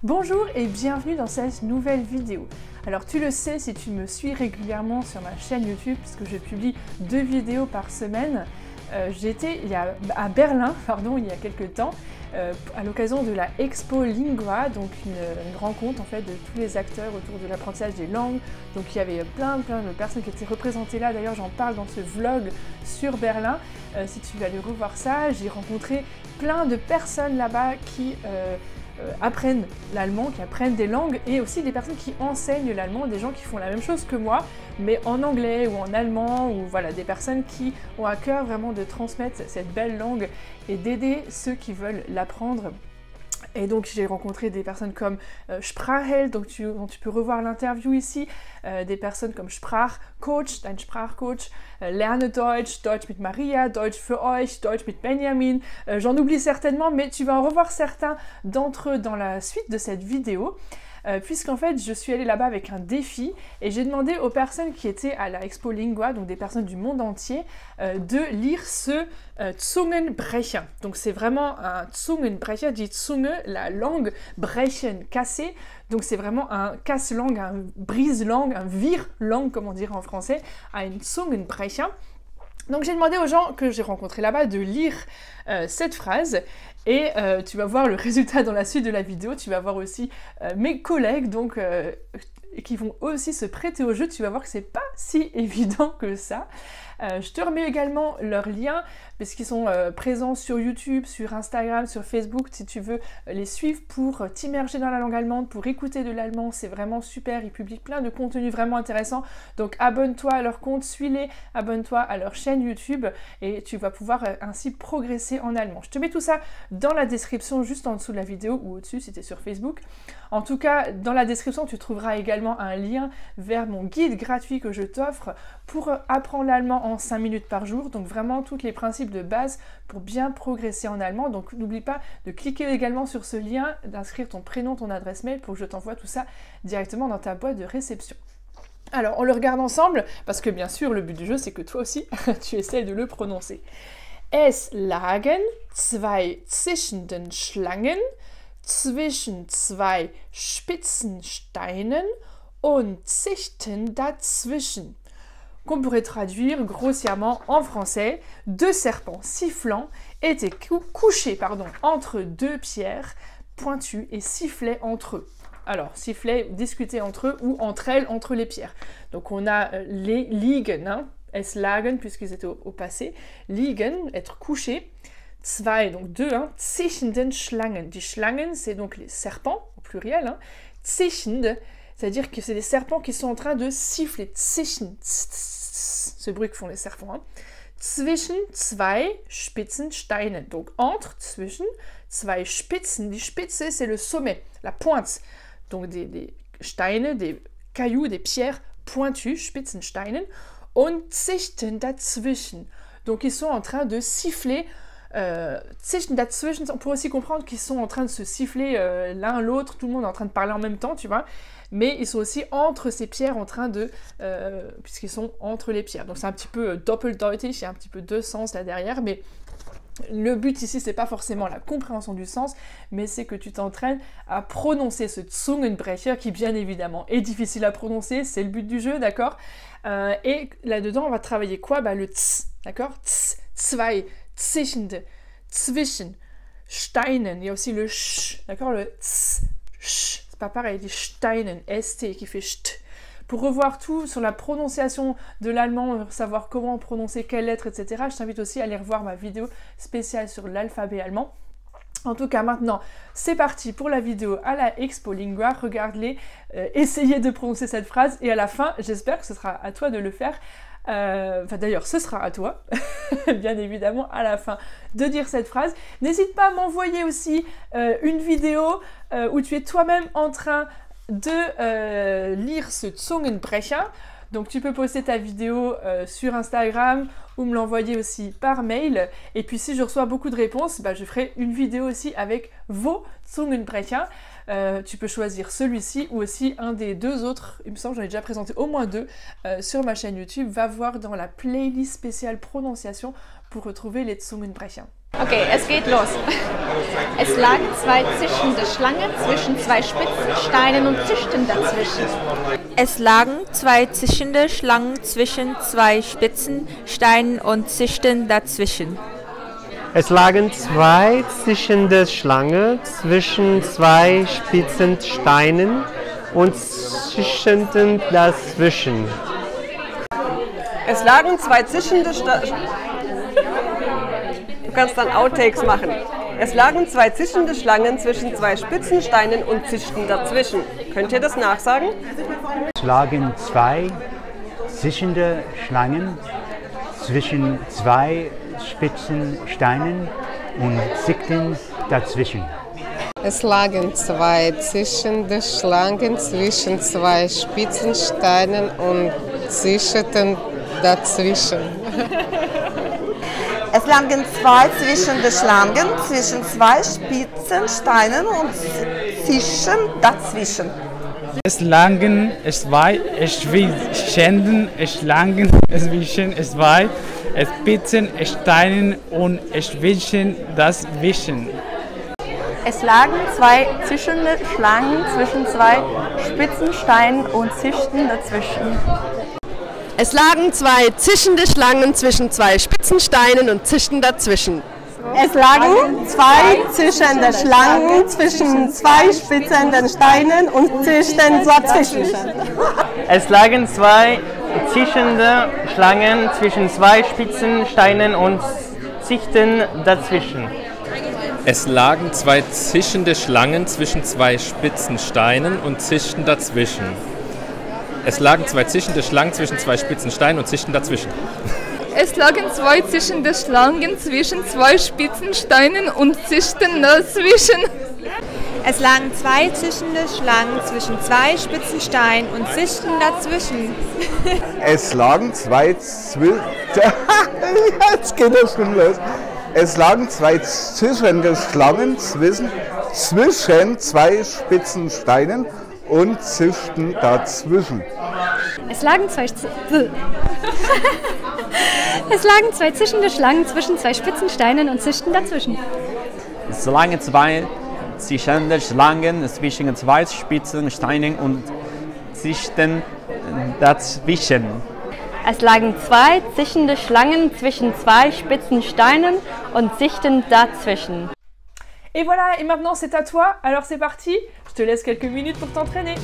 Bonjour et bienvenue dans cette nouvelle vidéo. Alors tu le sais si tu me suis régulièrement sur ma chaîne YouTube puisque je publie 2 vidéos par semaine. J'étais à Berlin il y a quelques temps à l'occasion de la Expo Lingua, donc une rencontre en fait de tous les acteurs autour de l'apprentissage des langues. Donc il y avait plein de personnes qui étaient représentées là, d'ailleurs j'en parle dans ce vlog sur Berlin. Si tu veux aller revoir ça, j'ai rencontré plein de personnes là-bas qui apprennent l'allemand, qui apprennent des langues, et aussi des personnes qui enseignent l'allemand, des gens qui font la même chose que moi, mais en anglais ou en allemand, ou voilà, des personnes qui ont à cœur vraiment de transmettre cette belle langue et d'aider ceux qui veulent l'apprendre. Et donc j'ai rencontré des personnes comme Sprachheld, dont tu peux revoir l'interview ici, des personnes comme Sprachcoach, dein Sprachcoach, Lerne Deutsch, Deutsch mit Maria, Deutsch für euch, Deutsch mit Benjamin, j'en oublie certainement, mais tu vas en revoir certains d'entre eux dans la suite de cette vidéo. Puisqu'en fait je suis allée là-bas avec un défi et j'ai demandé aux personnes qui étaient à la Expo Lingua, donc des personnes du monde entier, de lire ce Zungenbrecher. Donc c'est vraiment un Zungenbrecher, dit Zunge, la langue, brechen, casser. Donc c'est vraiment un casse-langue, un brise-langue, un vire-langue comme on dirait en français, un Zungenbrecher. Donc j'ai demandé aux gens que j'ai rencontrés là-bas de lire cette phrase et tu vas voir le résultat dans la suite de la vidéo. Tu vas voir aussi mes collègues donc, qui vont aussi se prêter au jeu. Tu vas voir que c'est pas si évident que ça. Je te remets également leurs liens parce qu'ils sont présents sur YouTube, sur Instagram, sur Facebook. Si tu veux les suivre pour t'immerger dans la langue allemande, pour écouter de l'allemand, c'est vraiment super. Ils publient plein de contenus vraiment intéressants. Donc abonne-toi à leur compte, suis-les, abonne-toi à leur chaîne YouTube et tu vas pouvoir ainsi progresser en allemand. Je te mets tout ça dans la description juste en dessous de la vidéo ou au-dessus si tu es sur Facebook. En tout cas, dans la description, tu trouveras également un lien vers mon guide gratuit que je t'offre pour apprendre l'allemand en 5 minutes par jour. Donc vraiment, tous les principes de base pour bien progresser en allemand. Donc n'oublie pas de cliquer également sur ce lien, d'inscrire ton prénom, ton adresse mail pour que je t'envoie tout ça directement dans ta boîte de réception. Alors, on le regarde ensemble, parce que bien sûr, le but du jeu, c'est que toi aussi, tu essaies de le prononcer. Es lagen zwei zwischen den Schlangen, zwischen zwei spitzen Steinen und zischten dazwischen. Qu'on pourrait traduire grossièrement en français, 2 serpents sifflants étaient couchés entre 2 pierres pointues et sifflaient entre eux. Alors, sifflaient, discutaient entre eux ou entre elles, entre les pierres. Donc on a les liegen, es lagen puisqu'ils étaient au passé, liegen, être couché, zwei, donc 2, zwischen den Schlangen. Die Schlangen, c'est donc les serpents, au pluriel, zwischen, c'est-à-dire que c'est des serpents qui sont en train de siffler, zwischen, ce bruit que font les serpents, zwischen zwei spitzen Steinen, donc entre, zwischen, zwei Spitzen, die Spitze, c'est le sommet, la pointe, donc des Steine, des cailloux, des pierres pointues, Spitzensteinen, und zischten dazwischen, donc ils sont en train de siffler. Zischten dazwischen, on peut aussi comprendre qu'ils sont en train de se siffler l'un l'autre, tout le monde est en train de parler en même temps, tu vois, mais ils sont aussi entre ces pierres en train de, puisqu'ils sont entre les pierres, donc c'est un petit peu doppeldeutig, il y a un petit peu 2 sens là derrière, mais le but ici c'est pas forcément la compréhension du sens, mais c'est que tu t'entraînes à prononcer ce Zungenbrecher qui bien évidemment est difficile à prononcer, c'est le but du jeu, d'accord, et là-dedans on va travailler quoi, le ts, d'accord, ts, zwei, zwischen, zwischen, Steinen, il y a aussi le ch, d'accord, le ts, ch, c'est pas pareil, les Steinen, st qui fait cht. Pour revoir tout sur la prononciation de l'allemand, savoir comment prononcer quelle lettre, etc., je t'invite aussi à aller revoir ma vidéo spéciale sur l'alphabet allemand. En tout cas, maintenant, c'est parti pour la vidéo à la Expo Lingua. Regarde-les, essayez de prononcer cette phrase et à la fin, j'espère que ce sera à toi de le faire. D'ailleurs, ce sera à toi, bien évidemment, à la fin de dire cette phrase. N'hésite pas à m'envoyer aussi une vidéo où tu es toi-même en train de lire ce Zungenbrecher. Donc tu peux poster ta vidéo sur Instagram ou me l'envoyer aussi par mail. Et puis si je reçois beaucoup de réponses, je ferai une vidéo aussi avec vos Zungenbrecher. Tu peux choisir celui-ci ou aussi un des 2 autres. Il me semble que j'en ai déjà présenté au moins 2 sur ma chaîne YouTube. Va voir dans la playlist spéciale prononciation pour retrouver les Zungenbrecher. Okay, es geht los. Es lagen zwei zischende Schlangen zwischen zwei spitzen Steinen und zischten dazwischen. Es lagen zwei zischende Schlangen zwischen zwei spitzen Steinen und zischten dazwischen. Es lagen zwei zischende Schlangen zwischen zwei spitzen Steinen und zischten dazwischen. Es lagen zwei zischende Du kannst dann Outtakes machen. Es lagen zwei zischende Schlangen zwischen zwei spitzen Steinen und zischten dazwischen. Könnt ihr das nachsagen? Es lagen zwei zischende Schlangen zwischen zwei spitzen Steinen und zischten dazwischen. Es lagen zwei zischende Schlangen zwischen zwei spitzen Steinen und zischten dazwischen. Es lagen zwei zischende Schlangen zwischen zwei spitzen Steinen und zischten dazwischen. Es lagen zwei schwitzende Schlangen zwischen zwei spitzen Steinen und zischten dazwischen. Es lagen zwei zischende Schlangen zwischen zwei spitzen Steinen und zischten dazwischen. Es lagen zwei zischende Schlangen zwischen zwei spitzen Steinen und zischten dazwischen. Es lagen zwei zischende Schlangen zwischen zwei spitzenden Steinen und zischten dazwischen. Es lagen zwei zischende Schlangen zwischen zwei spitzen Steinen und zischten dazwischen. Es lagen zwei zischende Schlangen zwischen zwei spitzen Steinen und zischten dazwischen. Es lagen zwei zischende Schlangen zwischen zwei spitzen Steinen und zischten dazwischen. Es lagen zwei zischende Schlangen zwischen zwei spitzen Steinen und zischten dazwischen. Es lagen zwei zischende Schlangen zwischen zwei spitzen Steinen und zischten dazwischen. Es lagen zwei Jetzt geht das schon los. Es lagen zwei zischende Schlangen zwischen zwei spitzen Steinen und zischten dazwischen. Es lagen zwei zischende Schlangen zwischen zwei spitzen Steinen und zischten dazwischen. Es lagen zwei zischende Schlangen zwischen zwei spitzen Steinen und zischten dazwischen. Es lagen zwei zischende Schlangen zwischen zwei spitzen Steinen und zischten dazwischen. Et voilà, et maintenant c'est à toi, alors c'est parti, je te laisse quelques minutes pour t'entraîner.